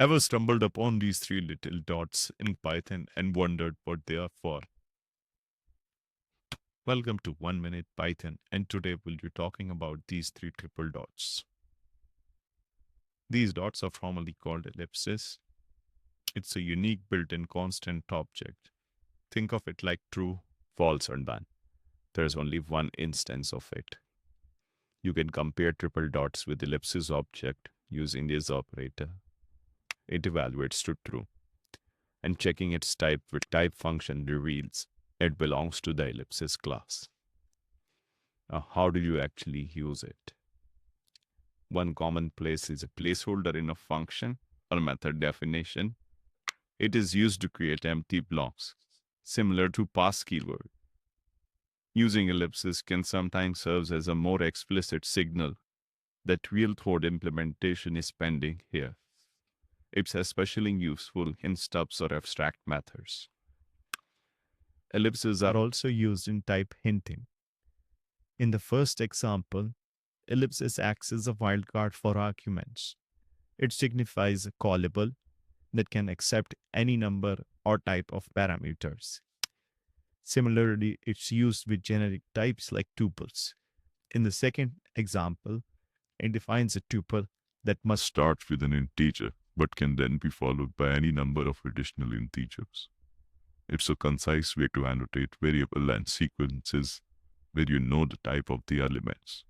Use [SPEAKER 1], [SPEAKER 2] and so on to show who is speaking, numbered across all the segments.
[SPEAKER 1] Ever stumbled upon these three little dots in Python and wondered what they are for? Welcome to 1 Minute Python, and today we'll be talking about these three triple dots. These dots are formally called ellipses. It's a unique built-in constant object. Think of it like true, false, or none. There's only one instance of it. You can compare triple dots with ellipsis object using this operator. It evaluates to true, and checking its type with type function reveals it belongs to the ellipsis class. Now, how do you actually use it? One common place is a placeholder in a function or method definition. It is used to create empty blocks, similar to pass keyword. Using ellipses can sometimes serve as a more explicit signal that real code implementation is pending here. It's especially useful in stubs or abstract methods. Ellipses are also used in type hinting. In the first example, ellipsis acts as a wildcard for arguments. It signifies a callable that can accept any number or type of parameters. Similarly, it's used with generic types like tuples. In the second example, it defines a tuple that must start with an integer but can then be followed by any number of additional integers. It's a concise way to annotate variable and sequences where you know the type of the elements.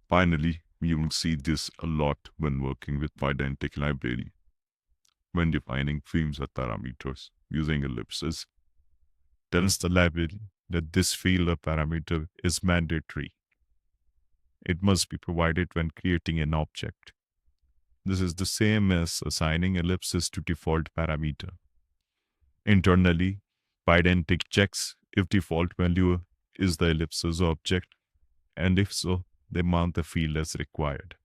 [SPEAKER 1] Finally, you will see this a lot when working with pydantic library. When defining fields or parameters using ellipses, tells the library that this field or parameter is mandatory. It must be provided when creating an object. This is the same as assigning ellipses to default parameter. Internally, pydantic checks if default value is the ellipsis object, and if so, they mount the field as required.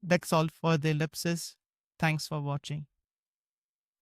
[SPEAKER 2] That's all for the ellipsis. Thanks for watching.